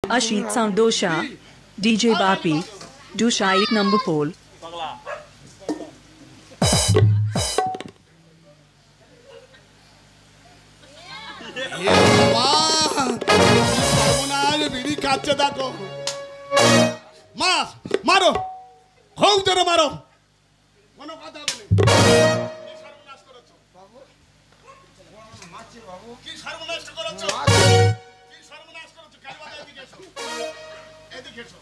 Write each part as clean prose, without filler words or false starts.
Ashit Sound Dosha, DJ Bapi, Dusha 1 number pole. মারো খুব জোরে মারো কোনো কথা বলে কি সর্বনাশ করেছো বাবু মারছি বাবু কি সর্বনাশ করেছো কি সর্বনাশ করেছো কালবাদা এদিকে এসো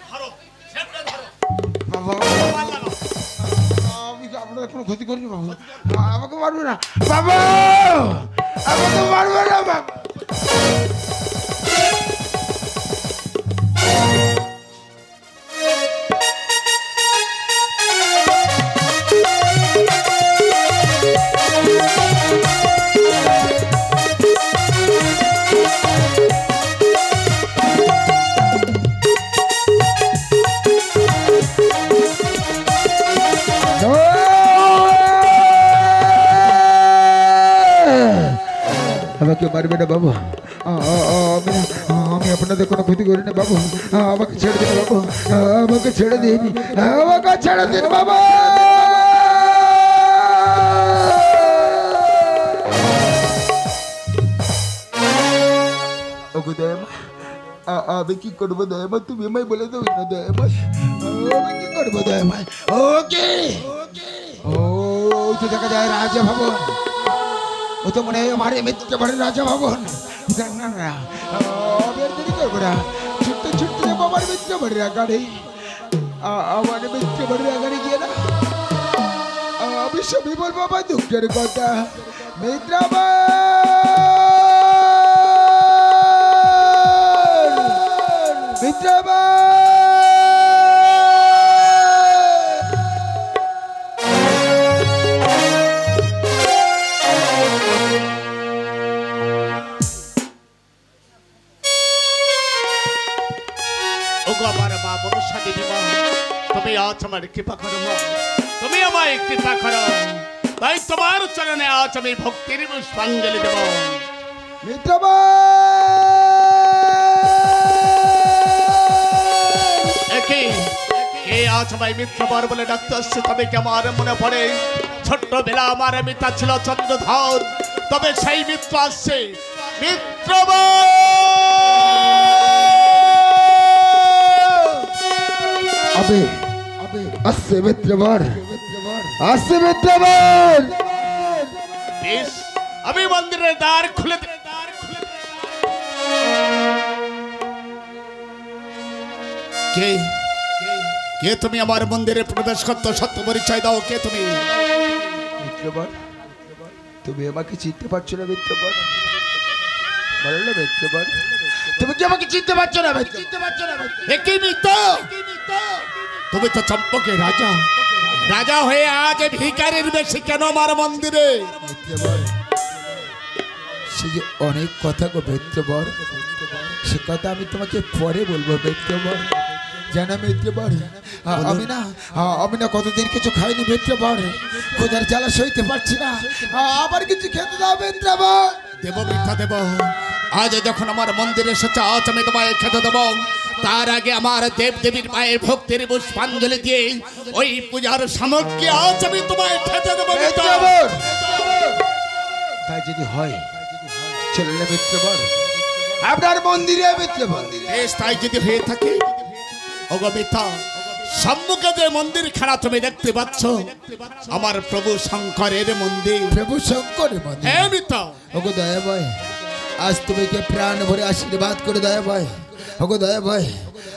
ধরো সেপটা ধরো বাবা আমি আপনাদের কোনো ক্ষতি করিনি বাবু আমাকে মারবে না বাবা আমাকে মারবে না বাবা আমাকে মারবে না বাবু আমি আপনাদের কোনো ক্ষতি করি না বাবু আমাকে ছেড়ে দিন বাবু আমাকে ছেড়ে দিন আমাকে ছেড়ে দিন বাবা ওকে দয়ামা আমি কি করবো দয়ামা তুমি আমায় বলে দাও না দয়ামা আমি কি করবো দয়ামা ওকে ও তো দেখা যায় রাজা ভবন ও তো মনে হয় আমার মিত্র বাড়ির রাজা ভবন না না আমি আর দেরি করবো না ছুটতে ছুটতে যাবো আমার মিত্র বাড়ির আগাড়ি আমার মিত্র বাড়ির আগাড়ি গিয়ে না আমি সবই বলবো আমার দুঃখের কথা মিত্র মিত্র তুমি আজ আমার কৃপা করো তুমি আমায় কৃপা করো তাই তোমার চরণে আজ আমি ভক্তির পুষ্পাঞ্জলি দেব কে আজ আমায় মিত্রবর বলে ডাকতে আসছে তবে কি আমার মনে পড়ে ছোট্টবেলা আমার মিত্র ছিল চন্দ্রধর তবে সেই মিত্র আসছে মিত্রবর আসছে মিত্রবর আসছে মিত্রবর আমি মন্দিরের দ্বার খুলে কে কে তুমি আমার মন্দিরে প্রবেশ করতে সত্য পরিচয় দাও কে তুমি মিত্রবর তুমি আমাকে চিনতে পারছো না মিত্রবর বলো না মিত্রবর তুমি কি আমাকে চিনতে পারছো না একই মিত্র তুমি তো চম্পকের রাজা রাজা হয়ে আজ ভিখারির বেশি কেন আমার মন্দিরে সে যে অনেক কথা গো মিত্রবর সে কথা আমি তোমাকে পরে বলবো মিত্রবর জানা মিত্রবর আমি না কতদিন কিছু খাইনি মিত্রবর খোদার জ্বালা সইতে পারছি না আবার কিছু খেতে দাও মিত্রবর দেব মিথ্যা দেব আজ যখন আমার মন্দিরে এসেছে আজ আমি তোমায় খেতে দেবো তার আগে আমার দেব দেবীর মায়ের ভক্তির পুষ্পাঞ্জলি দিয়ে ওই পূজার সামগ্রী আজ আমি তোমায় খেতে দেবো তাই যদি হয় চললে মিত্রবর আপনার মন্দিরে মিত্রবর তাই যদি হয়ে থাকে ওগো মিথ্যা সম্মুখে যে মন্দির খানা তুমি দেখতে পাচ্ছ আমার প্রভু শঙ্করের মন্দির প্রভু শঙ্করের মন্দির হ্যাঁ মিথ্যা ওগো দয়া ভাই আজ তুমি কে প্রাণ ভরে আশীর্বাদ করে দয়া ভাই ওগো দয়া ভাই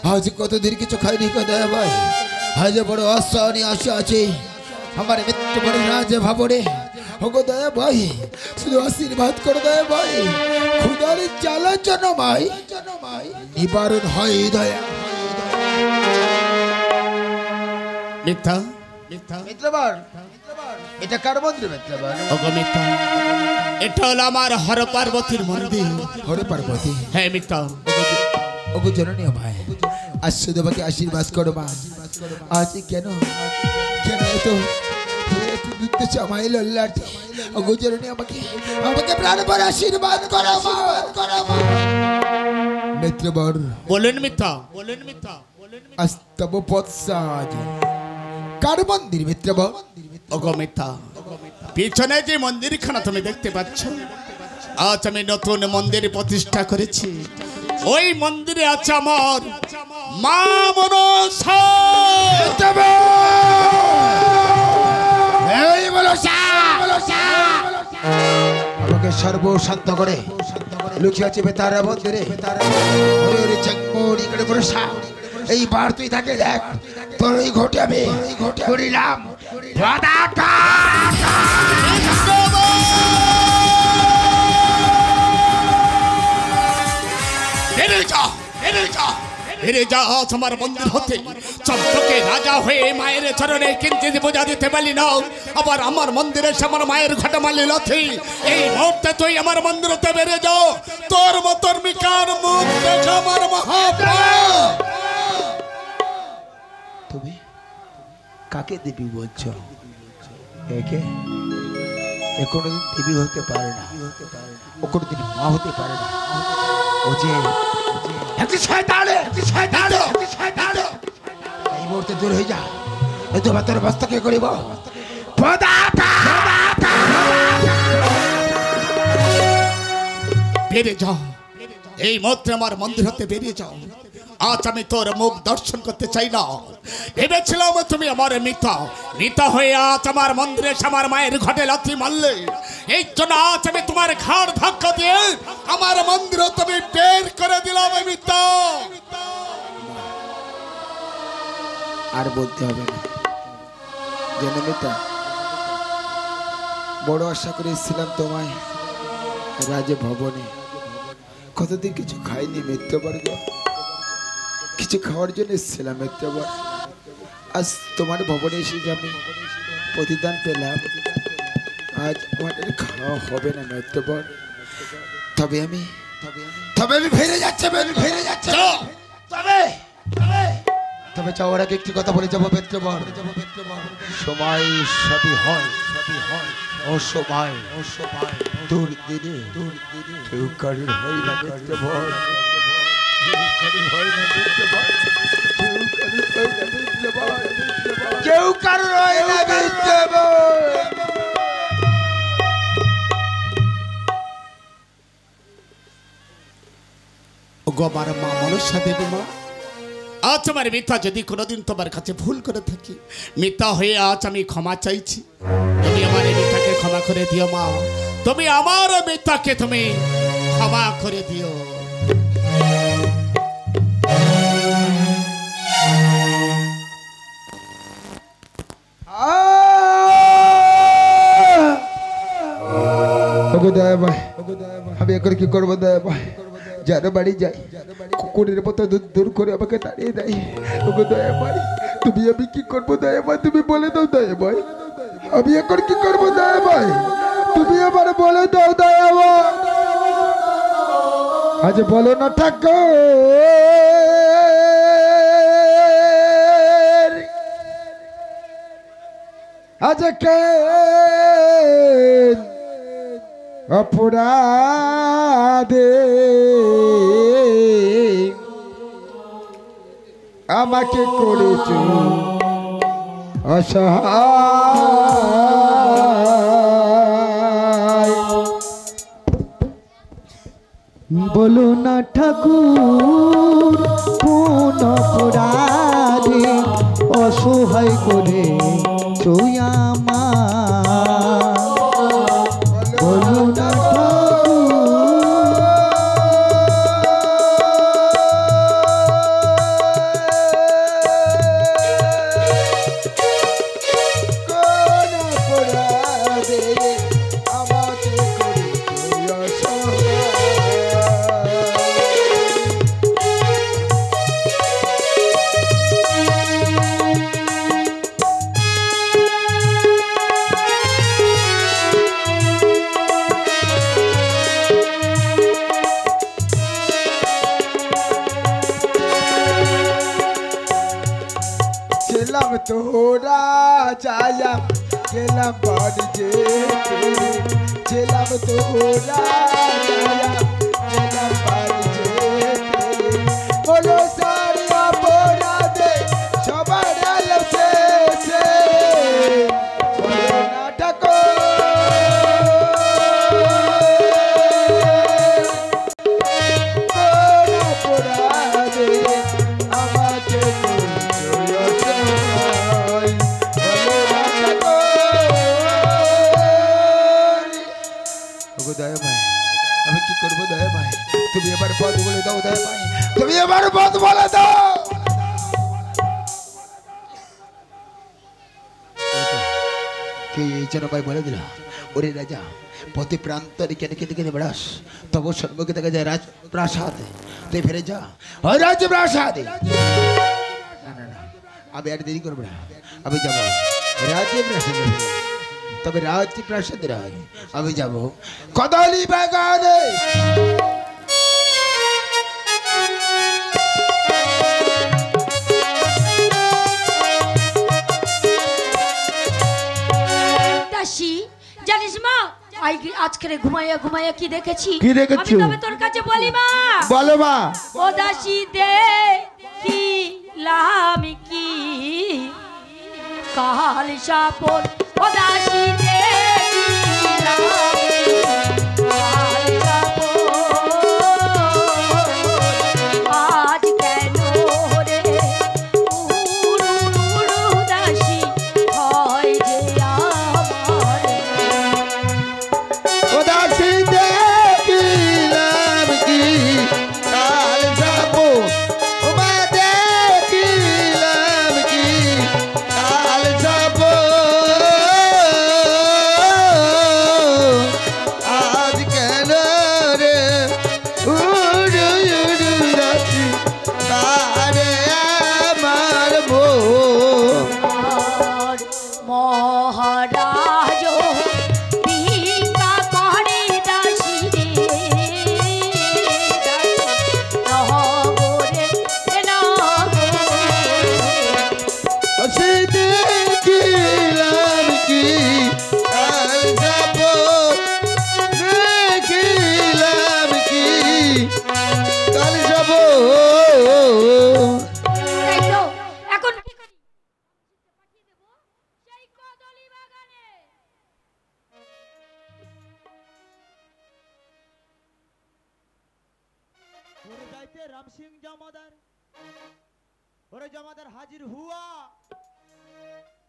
আজ কতদিন কিছু খাইনি গো দয়া ভাই আজ বড় আশানি আশা আছে আমার মিত্র বড় রাজা ভাবরে ওগো দয়া ভাই শুধু আশীর্বাদ করে দয়া ভাই খুদার জ্বালা জন্য ভাই নিবারণ হয় দয়া মিথ্যা মিত্রবর এটা কার মন্দির মিত্রবর ওগো মিথ্যা এটা হলো আমার হর পার্বতীর মন্দির হর পার্বতী হ্যাঁ মিথ্যা ওগো জননীয় ভাই আজ শুধু আমাকে আশীর্বাদ করো মা আজ কেন কেন এত দুধ চামাই লল্লাটি ওগো জননী আমাকে প্রাণ ভরে আশীর্বাদ করো মা মিত্রবর বলেন মিথ্যা আস্তব পৎসাজ কার মন্দির মিত্রবর ওগো মিথ্যা পিছনে যে মন্দিরখানা তুমি দেখতে পাচ্ছ আজ আমি নতুন মন্দির প্রতিষ্ঠা করেছি ওই মন্দিরে আছে আমার মা মনসা এই মনসা আমাকে সর্বশান্ত করে লুকিয়ে আছে বেতারা মন্দিরে ওরে ওরে চেঙ্গুড়ি করে মনসা এইবার তুই তাকে দেখ তোর এই ঘটে আমি করিলাম আমার মন্দির হতে চম্পকে রাজা হয়ে মায়ের চরণে কিঞ্চিত বোঝা দিতে পারলি না আবার আমার মন্দিরে আমার মায়ের ঘটা মারলি লথি এই মুহূর্তে তুই আমার মন্দির হতে বেড়ে যাও তোর মতন মিকার মুখ দেখে আমার মহাপ্রভু তুমি কাকে দেবী বলছো একে এ কোনোদিন দেবী হতে পারে না ও কোনোদিন মা হতে পারে না ও যে এই মুহূর্তে দূর হয়ে যা তোমার তোর বস্তাকে করিব বেরিয়ে যাও এই মুহূর্তে আমার মন্দির হতে বেরিয়ে যাও আজ আমি তোর মুখ দর্শন করতে চাই না ভেবেছিলাম তুমি আমার মিথ্যা হয়ে আজ আমার মন্দিরে আমার মায়ের ঘটে লাথি মারলে এই জন্য আজ আমি তোমার ঘাড় ধাক্কা দিয়ে আমার মন্দির তুমি বের করে দিলাম মিথ্যা আর বলতে হবে না যেন মিতা বড় আশা করেছিলাম তোমায় রাজভবনে কতদিন কিছু খাইনি মিত্রবর্গ কিছু খাওয়ার জন্য এসেছিলাম মিত্রবর আজ তোমার ভবনে এসে আমি প্রতিদান পেলাম আজ আমাদের খাওয়া হবে না মিত্রবর তবে আমি ফিরে যাচ্ছি তবে যাওয়ার আগে একটি কথা বলে যাবো মিত্রবর সময় সবই হয় অসময় দূর দিনে কেউ কারোর হয় না মিত্রবর কেউ কারোর হয় না মিত্রবর গোবার মা মনসা দেবী মা আজ আমার মিথ্যা যদি কোনোদিন তোমার কাছে ভুল করে থাকি মিথ্যা হয়ে আজ আমি ক্ষমা চাইছি তুমি আমার এই মিথ্যাকে ক্ষমা করে দিও মা তুমি আমার মিথ্যাকে তুমি ক্ষমা করে দিও আমি এখন কি করবো দয়া ভাই যারা বাড়ি যাই কুকুরের মতো দূর করে আমাকে তাড়িয়ে দেয় দয়া ভাই তুমি আমি কি করবো দয়া ভাই তুমি বলে দাও দয়া ভাই আমি এখন কি করবো দয়া ভাই তুমি আমার বলে দাও দয়া ভাই আজ বলো না ঠাকুর আজ কে অপরাধে আমাকে করেছ অসহায় বলো না ঠাকুর কোন অপরাধে অসহায় করে তুই আমার বলো না তোরা চায়া গেলাম বাড়ি যেতে ছিলাম তোরা চায়া গেলাম বাড়ি যেতে দাও দয়া ভাই, তুমি আমার পথ বলে দাও। কে এই যেন ভাই বলে দিল, ওরে রাজা পথে প্রান্তরে কেন কেটে কেটে বেড়াস, তবু সম্মুখে দেখা যায় রাজপ্রাসাদ, তুই ফিরে যা ওই রাজপ্রাসাদে। না না না, আমি আর দেরি করবো না, আমি যাবো রাজপ্রাসাদে। তবে রাজপ্রাসাদের আগে আমি যাবো কদলী বাগানে। জানিস মা, আজকে ঘুমাইয়া ঘুমাইয়া কি দেখেছি? কি দেখেছি? আমি তবে তোর কাছে বলি মা। বলো মা। ও দাসী দেখিলাম কি কাল সাপন, ও দাসী দেখিলাম কাল সাপন, আজ কেন রে উড়ু উড়ু দাসী হয় যে আমার। ও দাসী দেখিলাম কি কাল সাপন, ও মা দেখিলাম কি কাল সাপন, আজ কেন রে উড়ু উড়ু দাসী তারে আমার মন। মহারাজ ভিক্ষা করে দাসী রে, নহরে দাসী দেখিলাম কি কাল সাপন, দেখিলাম কি কাল সাপন। তাই তো এখন কি করি? পাঠিয়ে দেব সেই কদলী বাগানে। ওরে যাইতে রাম সিং জমাদার, ওরে জমাদার হাজির হুয়া,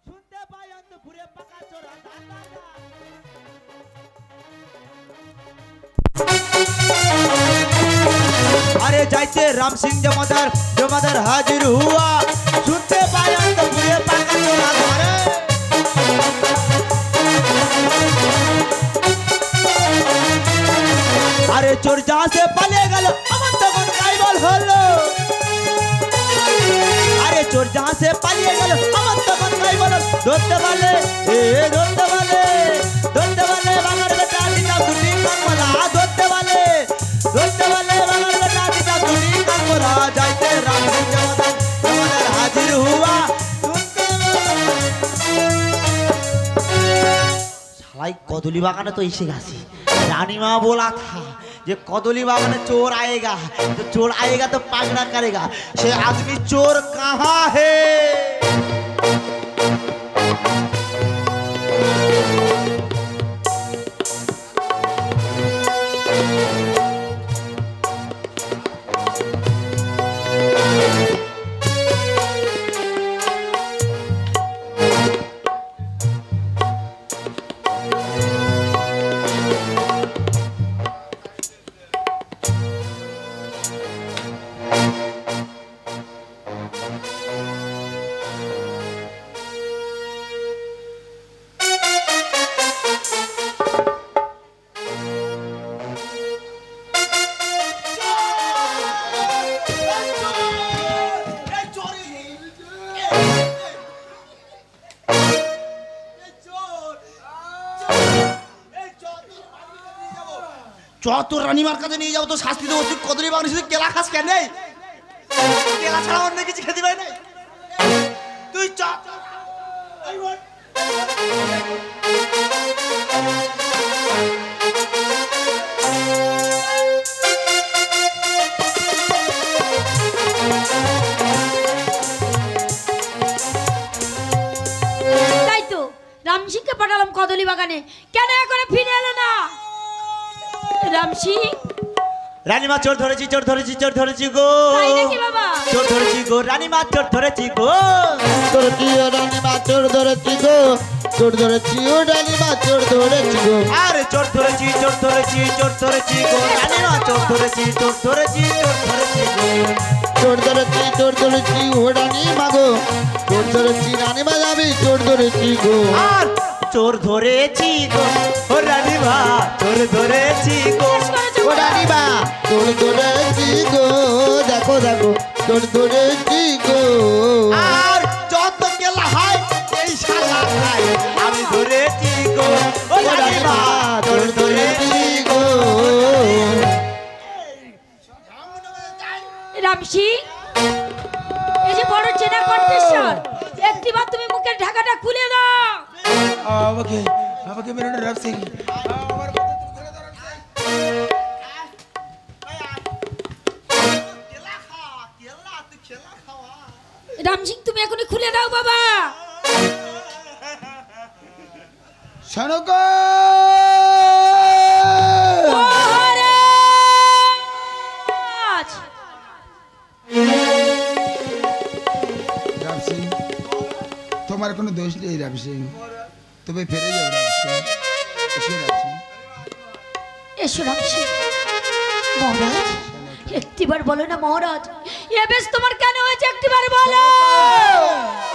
শুনতে পাই অন্তপুরে পাকা চোরা আরে যাইতে রাম সিং জমাদার, জমাদার হাজির হুয়া, শুনতে পাই অন্তপুরে পাকা চোরা ধরে। আরে চোর जहां से পালিয়ে গেল আমার তখন কাইবল হলো। আরে চোর जहां से পালিয়ে গেল আমার তখন কাইবল ধরতে পারলে ধরতে পারলে ধরতে পারলে বাঙার বেটা দিতাম দুটি কানমালা, ধরতে পারলে বাঙার বেটা দিতাম দুটি কানমালা। যাইতে রাম সিং জমাদার, জমাদার হাজির হুয়া, শালাই কদলী বাগানে তো এসে গেছি। रानीमा बोला था ये कदली बागान में चोर आएगा, तो चोर आएगा तो पकड़ा करेगा। ये आदमी चोर कहाँ है? तो रानीमार का नहीं जाओ तो शास्त्री तो उसकी कदली बागने से केला खास क्या नहीं, केला छाड़ा और नहीं किसी खेती भाई नहीं, तू তাই তো রাম সিংকে পাঠালাম কদলী বাগানে, কেন এখন ফিরে এলো না? রাম সিং रानीमा चोर धरेছি, चोर धरेছি, चोर धरेছি गो, তাই নাকি বাবা? चोर धरेছি গো রানীমা চোর ধরেছি গো ধরেছি ও রানীমা চোর ধরেছি গো চোর ধরেছি ও রানীমা চোর ধরেছি গো আরে চোর ধরেছি চোর ধরেছি চোর ধরেছি গো রানীমা চোর ধরেছি চোর ধরেছি চোর ধরেছি গো চোর ধরেছি ও রানীমা গো চোর ধরেছি রানীমা যাবি চোর ধরেছি গো আর চোর ধরেছি গো ও রানীমা চোর ধরেছি গো ও রানীমা চোর ধরেছি গো দেখো দেখো চোর ধরেছি গো আর যত গেলা হয় এই শালা খাই আমি ধরেছি গো ও রানীমা চোর ধরেছি গো রামসি এই যে বড় চেনা কন্টেস্টার একটিবার তুমি মুখের ঢাকাটা খুলে দাও আমাকে আমাকে মেরো না রাম সিং আমার কথা তুমি খুলে দাও রাম সিং রামসিং তুমি এখনই খুলে দাও বাবা শোনো গো মহারাজ! রাম সিং তোমার কোনো দোষ নেই রাম সিং তুমি ফিরে যাও রাম সিং এসো রাম সিং এসো রামসিং মহারাজ একটিবার বলো না মহারাজ এ বেশ তোমার কেন হয়েছে একটিবার বলো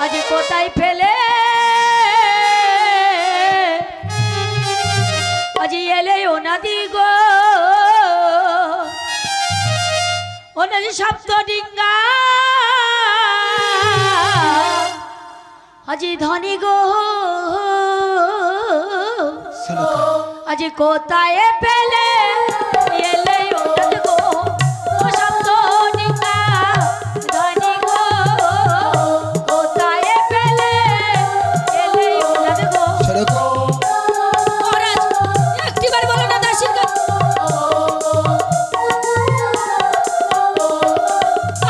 আজ কোথায় ফেলে আজ এলে ওনাদি গো ওনাদি সপ্ত ডিঙ্গা আজি ধনী গো আজি কোথায় পেলে এলে ওনাদ গো ও শব্দ ডিঙ্গা ধনী গো কোথায় পেলে এলে ওনাদ গো শোনো গো মহারাজ একটিবার বলো না দাসীর কথা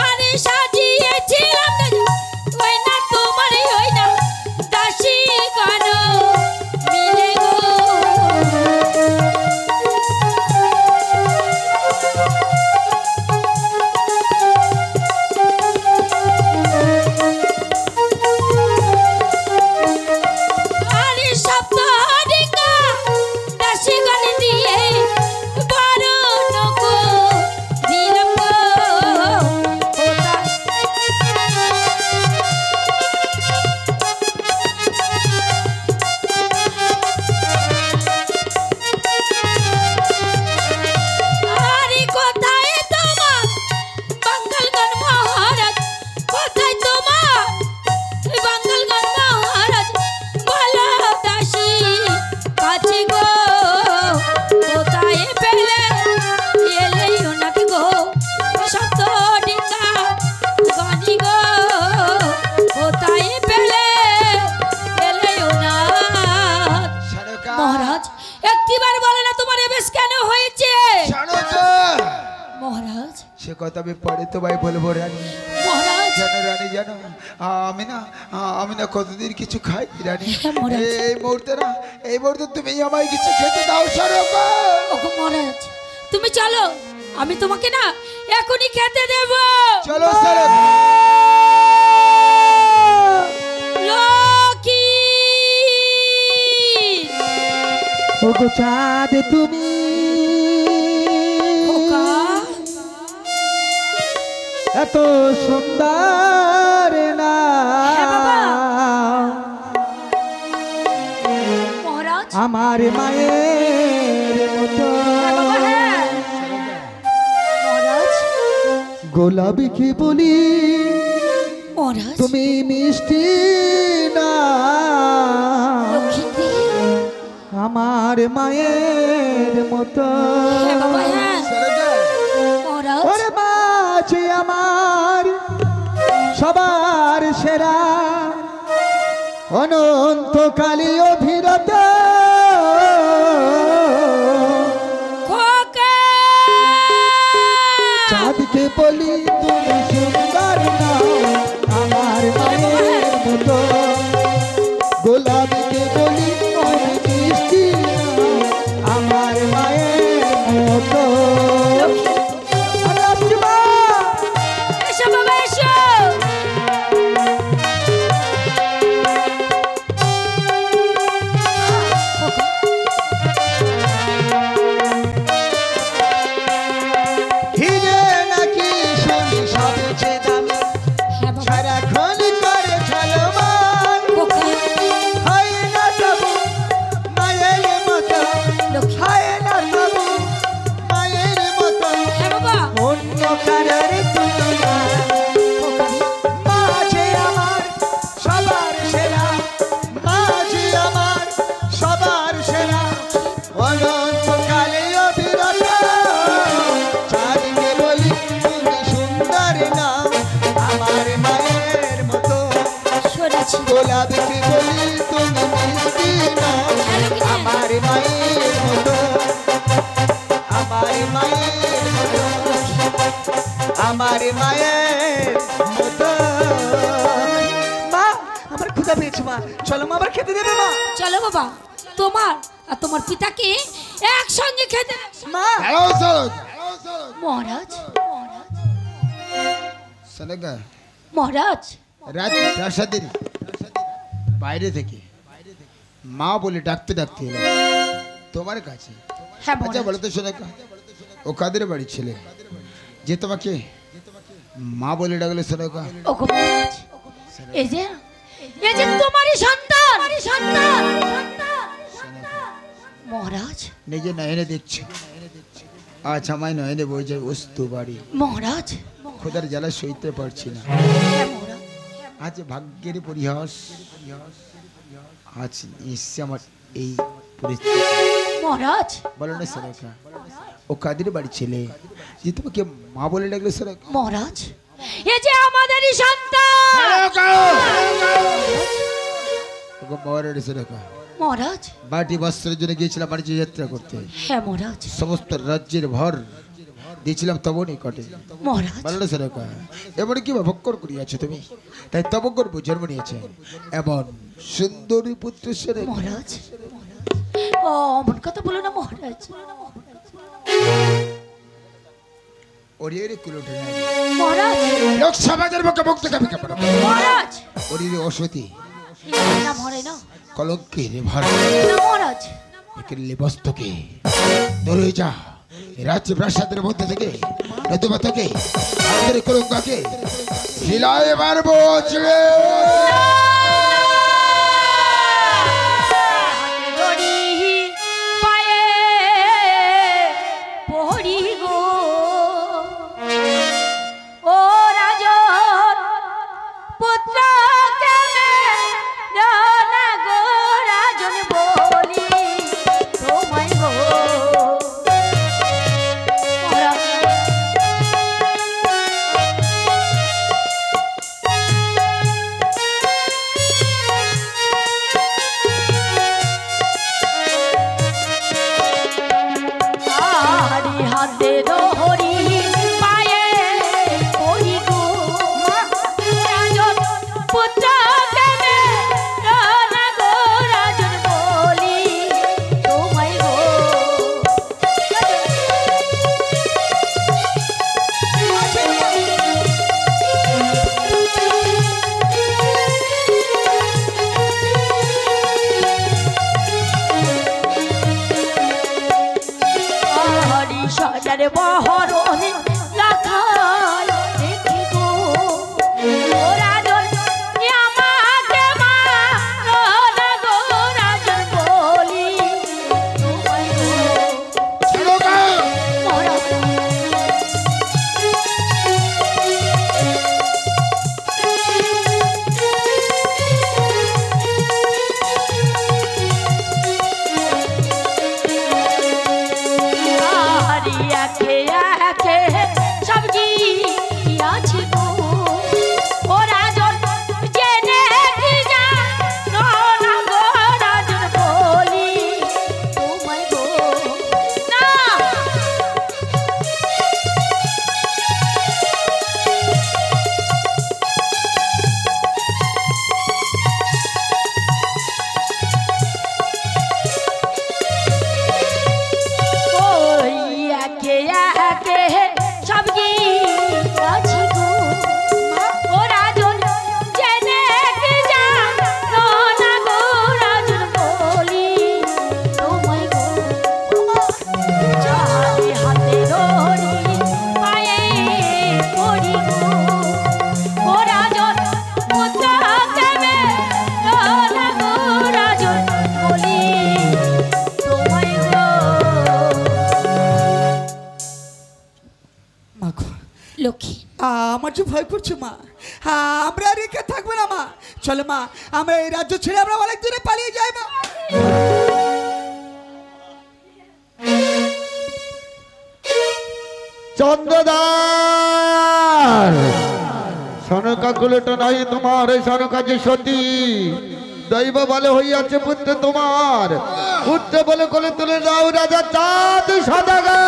আরে সাজিয়েছিলাম না ওই না তোমারই ওই না দাসী গান মিলে গো আরে সপ্তাহিকা দাসী গান দিয়ে বারণ গো দিলাম গো ওটা আরে কোথায় তোমার বাঙ্গালগণ মহারাজ কোথায় তোমার বাঙ্গালগণ মহারাজ বলো দাসী কাছে গো কোথায় পেলে এলে ওনাকে গো সত্য ডিঙ্গা গানি গো কোথায় পেলে এলে ওনার শোনো গো মহারাজ একটিবার বলে না তোমার এবেশ কেন হয়েছে শোনো গো মহারাজ সে কথা আমি পরে তোমায় বলবো রানী মহারাজ জানো রানী জানো আমি না কতদিন কিছু খাই রানী হ্যাঁ, মহারাজ। এই মুহূর্তে তুমি আমায় কিছু খেতে দাও শোনো গো ওগো মহারাজ তুমি চলো আমি তোমাকে না এখনই খেতে দেব চলো চলো লক্ষ্মী ওগো চাঁদ তুমি খোকা এত সুন্দর না হ্যাঁ বাবা। মহারাজ আমার মায়ের মতো হ্যাঁ বাবা হ্যাঁ মহারাজ গোলাপিকে বলি মহারাজ তুমি মিষ্টি না লক্ষ্মী আমার মায়ের মতো হ্যাঁ বাবা হ্যাঁ চলো গো মহারাজ ওরে মাঝে আমার সবার সেরা অনন্তকালী অভিরত খোকা চাঁদকে বলি তুমি সুন্দর না আমার মায়ের মতো গোলাপকে বলি তুমি মিষ্টি না আমার মায়ের মতো এসো বাবা এসো আমার মায়ের মতো। মা আমার ক্ষুধা পেয়েছে মা, চলো মা আবার খেতে দেবে মা। চলো বাবা, তোমার আর তোমার পিতাকে একসঙ্গে খেতে দে। মা মহারাজ, শোনেগা মহারাজ, রাজপ্রাসাদের বাইরে থেকে মা বলে ডাকতে ডাকতে এলো তোমার কাছে। হ্যাঁ আচ্ছা মহারাজ। বলো তো শোনেগা, ও কাদের বাড়ির ছেলে যে তোমাকে মা বলে ডাকলে? শোনেগা ওগো মহারাজ, এই যে তোমারই সন্তান, সন্তান মহারাজ। নিজে নয়নে দেখছো, আজ আমায় নয়নে বই যায় অস্তু বাড়ি। মহারাজ, খোদার জ্বালা সইতে পারছি না। হ্যাঁ মহারাজ। আজ ভাগ্যের পরিহাস, আজ এসছে আমার এই পরিস্থিতি। মহারাজ, বলো না সরেখা, ও কাদের বাড়ি ছেলে যে তোমাকে মা বলে ডাকলে? সরেখা মহারাজ, এই যে আমাদেরই সন্তান। সরেখা মহারাজ, বাটি বস্ত্রের জন্য গিয়েছিলাম বাণিজ্য যাত্রা করতে। হ্যাঁ মহারাজ। সমস্ত রাজ্যের ভর দিয়েছিলাম তব নিকটে। মহারাজ, বলো না সরেখা, এমন কি ভক্কর করিয়াছো তুমি, তাই তব গর্ব জন্ম নিয়েছে এমন সুন্দরী পুত্র সরে। মহারাজ, ও অমন কথা বলো না মহারাজ। ওরে কুলোটে নাই মহারাজ, লোক সমাজের মুখে মুক্ত কাপি কাপড়। মহারাজ, ওরে অসতী না মরে না, কলঙ্কের ভর না মহারাজ। বস্তুকে ধরে যা রাজ্য প্রাসাদের মধ্যে থেকে, নতুবা থেকে আমাদের কলঙ্কাকে শিলায় মারবো ছেড়ে। দড়ি পায়ে পড়ি গো, ও রাজন পুত্র কেনে রানা গো, রাজন বলি তোমায় গো। মহারাজ, হারি হাতে দড়ি পায়ে পড়ি গো, রাজন পুত্র কেনে রানা গো, রাজন বলি তোমায় গো। হরি সদার বহরণে রাখাল দেখি গো, ও রাজন আমাকে মা রানা গো, রাজন বলি তোমায় গো। মহারাজ, হারি একে একে সব গিয়াছি গো, ও রাজন জেনে কি জানো না গো, রাজন বলি তোমায় গো। না ওই একে একে সব গিয়াছি গো, ও রাজন জেনে কি জানো না গো, রাজন বলি তোমায় গো। চারি হাতে দড়ি পায়ে পড়ি গো, ও রাজন পুত্র কেনে রানা গো, রাজন বলি তোমায় গো। লক্ষ্মী, আমার যে ভয় করছে মা, আমরা আর এখানে থাকবো না মা। চলো মা, আমরা এই রাজ্য ছেড়ে আমরা অনেক দূরে পালিয়ে যাই মা। চন্দ্রদার সনকা কুলটা নাই তোমার, এই সনকা যে সতী দৈব বলে হইয়াছে পুত্র তোমার, পুত্র বলে কোলে তুলে দাও রাজা চাঁদ সদাগর।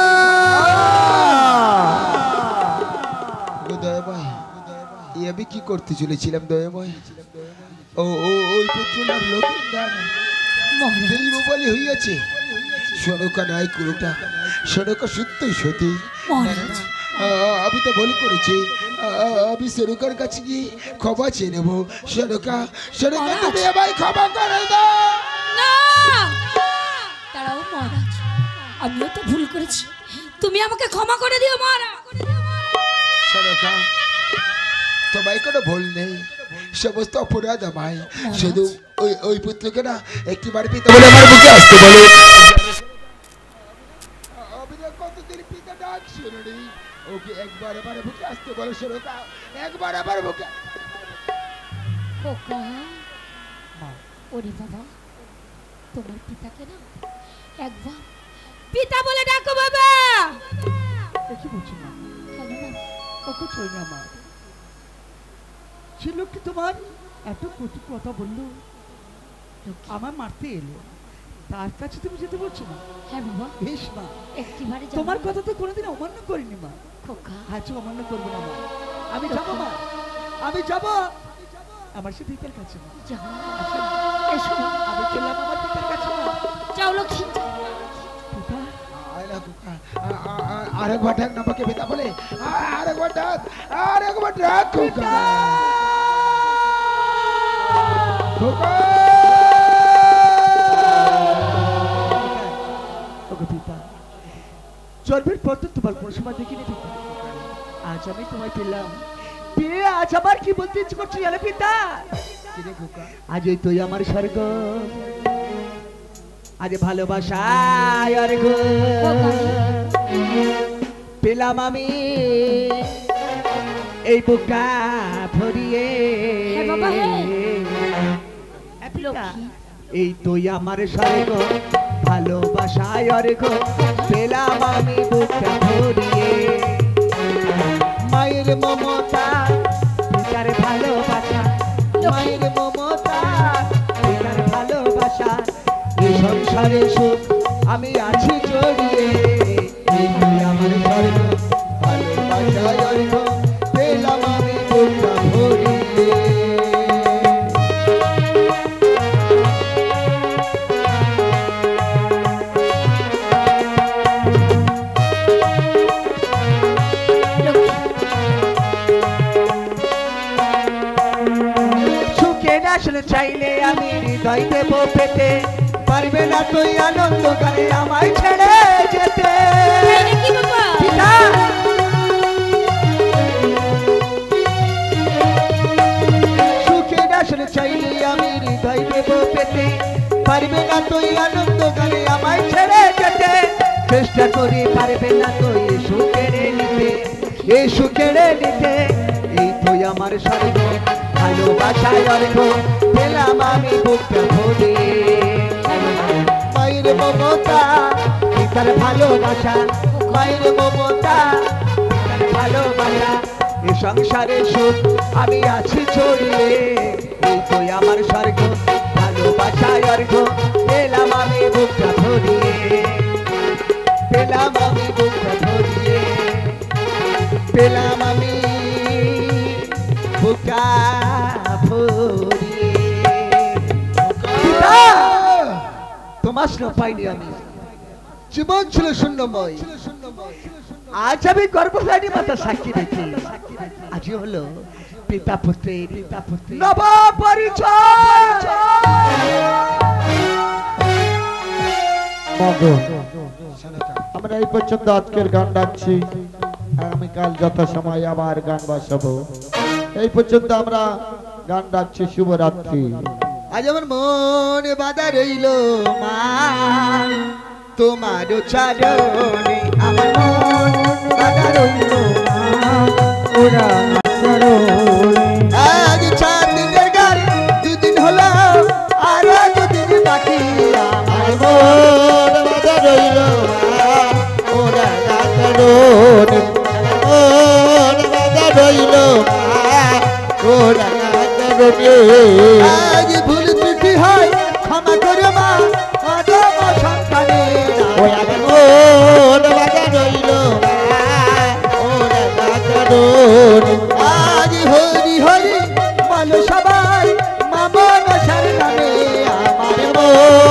আমি কি করতে চলেছিলাম দয়াময়? ও ও ওই পুত্র নাম লক্ষিন্দর দৈব বলে হইয়াছে। সনকা নয় কুরুটা, সনকা সত্যই সতী। মহারাজ আমি তো ভুল করেছি। আমি সনকার কাছে গিয়ে ক্ষমা চেয়ে নেব। সনকা সনকা তুমি আমায় ক্ষমা করে দাও। না দাঁড়াও মহারাজ, আমিও তো ভুল করেছি, তুমি আমাকে ক্ষমা করে দিও মহারাজ। সনকা তোমায় কোনো ভুল নেই, সমস্ত অপরাধ আমায়। শুধু ওই ওই পুত্রকে না একটিবার পিতা বলে আমার বুকে আসতে বলো। আমি না কতদিন পিতা ডাক শুনিনি, ওকে একবার আমার বুকে আসতে বলো। সনকা একবার আমার বুকে। খোকা ওরে বাবা, তোমার পিতাকে না একবার পিতা বলে ডাকো বাবা। কি বলছি না কেন না? ওকে চল না মা, সে লোকটি তোমার এত কটু কথা বললো, আমার মারতে এলো, তার কাছে তুমি যেতে বলছো না? হ্যাঁ বাবা, বেশ মা, একটিবারে তোমার কথা তো কোনোদিন অমান্য করিনি মা। খোকা আজ অমান্য করবো না মা, আমি যাবো মা, আমি যাব আমার সে পিতার কাছে মা। যাও এসো, আমি চললাম আমার পিতার কাছে মা। যাও লক্ষ্মী। পিতা আরেকবার ডাক আমাকে পিতা বলে, আরেকবার ডাক, আরেকবার ডাক। খোকা খোকা ওকে পিতা, জন্মের পর তো তোমার কোনো সময় দেখিনি পিতা, আজ আমি তোমায় পেলাম, পেয়ে আজ আবার কি বলতে ইচ্ছে করছি জানো পিতা? আজ এই তুই আমার স্বর্গ, আজ ভালোবাসায় আর গো পেলাম আমি এই বুকটা ভরিয়ে। হে বাবা হে। পিতা, এই তুই আমার স্বর্গ, ভালোবাসায় আর গো পেলাম আমি বুকটা ভরিয়ে। মায়ের মমতা পিতার ভালোবাসা, মায়ের মমতা পিতার ভালোবাসা, এই সংসারে সুখ আমি আছি জড়িয়ে। এই তুই আমার স্বর্গ, ভালোবাসায় আর গো পেলাম আমি বুকটা ভরিয়ে। আসলে চাইলে আমি হৃদয় দেব পেতে, পারবে না তুই আনন্দ গানে আমায় ছেড়ে যেতে। পিতা, সুখের আসলে চাইলে আমি হৃদয় দেব পেতে, পারবে না তুই আনন্দ গানে আমায় ছেড়ে যেতে। চেষ্টা করি পারবে না তুই সুখের নিতে, এই সুখের নিতে। এই তুই আমার স্বর্গ, ভালোবাসায় অর্ঘ পেলাম আমি বুকটা ভরিয়ে। মায়ের মমতা পিতার ভালোবাসা, মায়ের মমতা পিতার ভালোবাসা, এ সংসারে সুখ আমি আছি ছড়িয়ে। এই তুই আমার স্বর্গ, ভালোবাসায় অর্ঘ পেলাম আমি বুকটা ভরিয়ে। পেলাম আমি বুকটা ভরিয়ে, পেলাম আমি বুকটা ভরিয়ে। তোমার স্নেহ পাইনি আমি, জীবন ছিল শূন্যময়। আজ আমি গর্ভধারী মাতা সাক্ষী রেখে, আজ হলো পিতা পুত্রের নব পরিচয়। আমরা এই পর্যন্ত আজকের গান ডাকছি, আগামীকাল যথাসময় আবার গান বাসাবো। এই পর্যন্ত আমরা গান ডাকছি। শুভরাত্রি। আজ আমার মন বাধা রইল মা, তোমার চারণে আমার মন বাধা রইল মা, ওরা আজ 4 দিনের গাড়ি 2 দিন হলো, আর 2 দিন বাকি। আমার মন বাধা রইল মা, ওরা চারণে মন বাধা রইল মা, ওরা চারণে। আজ